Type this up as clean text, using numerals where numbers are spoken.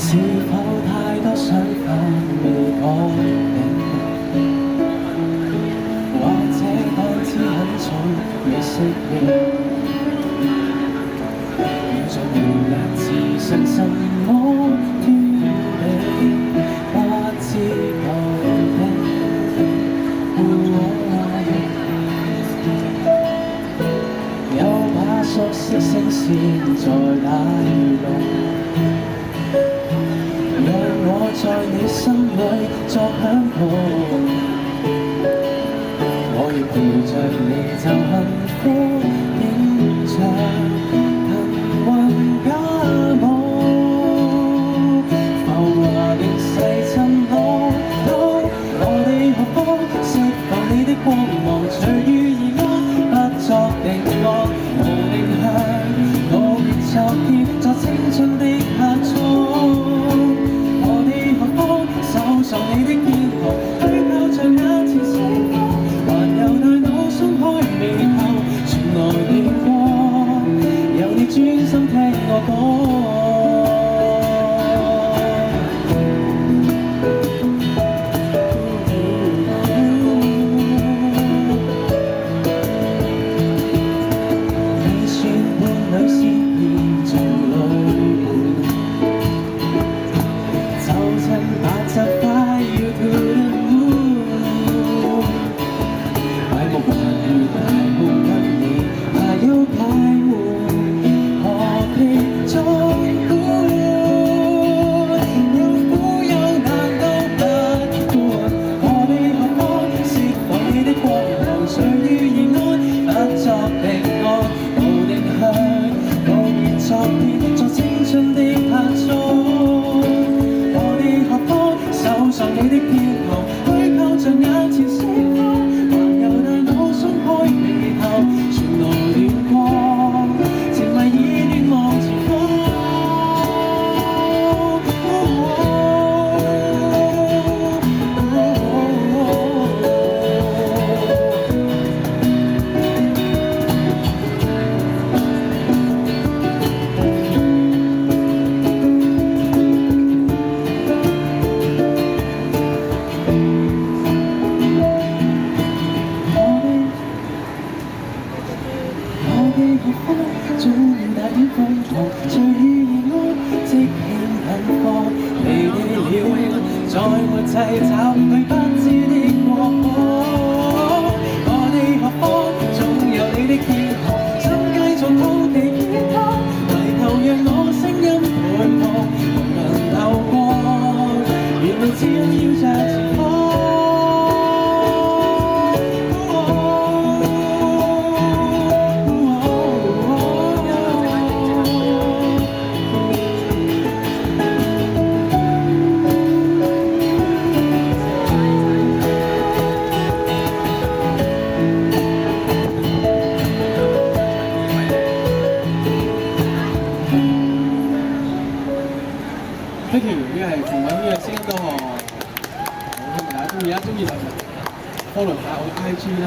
是否太多想法未講定？或者當知很早未適應，現在無力自信什麼端倪，不知究竟。有把熟悉聲線在帶動，讓我在你心裏作響動。我亦陪着你就幸福影像，騰雲駕霧，浮華逆勢沉落到我哋何方釋放你的光芒，隨遇而安，不作定案，無定向，我亦昨天作青春的客艙。我哋何方搜索你的肩膀，去靠着眼前星光，還有大腦鬆開眉頭，傳來電光，由你專心聽我講。早已大於瘋狂，隨遇而安，即興近況，離地了，再沒掣找去不知的過往。我哋何方總有你的肩膀，心繼續逃避肩擔，回頭讓我聲音陪伴，無人透光，原來只要着前方。呢條呢係馮允嘅聲音歌，好希望大家中意啦，中意就 follow 下我 IG 啦。